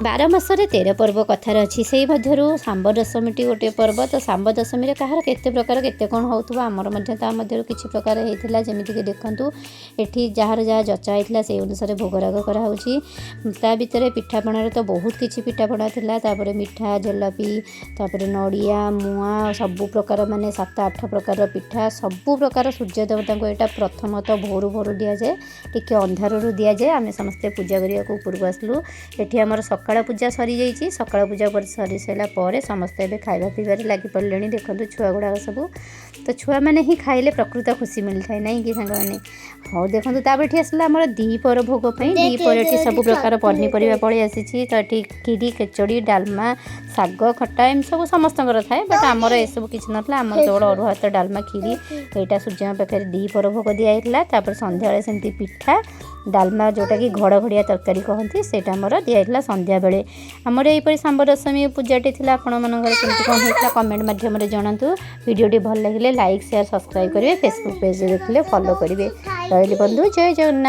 ବାର ମାସରେ 13 पर्व कथार अच्छी से मध्य सांब दशमी गोटे पर्व तो सांब दशमी कहार केते प्रकार केते कौन होउथबा आमर मध्य ता मध्य किछि प्रकार होइथिला जेमिति कि देखंतु एठी जहार जहा जचा होइथिला से अनुसार भोगराग करा होउची ता भितरे पिठापणार तो बहुत किछि पिठापणा थिला तापरे मिठा जलेबी तापरे नड़िया मुआ सबु प्रकार माने 7-8 प्रकार पिठा सबु प्रकार सूर्य देवता को एटा प्रथमतः भोरु भोरु दिया जाए टिके अंधारु दिया जाए आमे समस्ते पूजा करिया को ऊपर आसलु एठी हमर सकाळ पूजा सरी जाइए सकाळ पूजा पर सरी सारा समस्ते ए खाଇବା पिबार लगी पड़े देखो छुआ गुड़ाक सब तो छुआ मैंने ही खाइले प्रकृत खुशी मिलता है नहीं कि सांग मैंने हाँ देखो तापर आसला आम दीपर भोग दीपर सब प्रकार पनीपरिया पलि आसी तो ये खीरी खेचड़ी डालमा शाग खटा एम सब समस्त थाए बट आमर ए सब किसी ना आम केवल अरुआ भात डालमा खीरी यहाँ सूर्य पाखे दीपर भोग दिखाई संध्या सेमती पिठा डालमा जोटा कि घड़घड़िया तरकारी कहती से दिखाई संध्या बेले आमर यहीपरि सांब दशमी पूजाटी थी आपण मानकर केमती कौन होता कमेंट मध्यम जनातु वीडियोटी भल लगे लाइक शेयर सब्सक्राइब करेंगे फेसबुक पेज देखिले फॉलो करेंगे रही बंधु जय जगन्नाथ।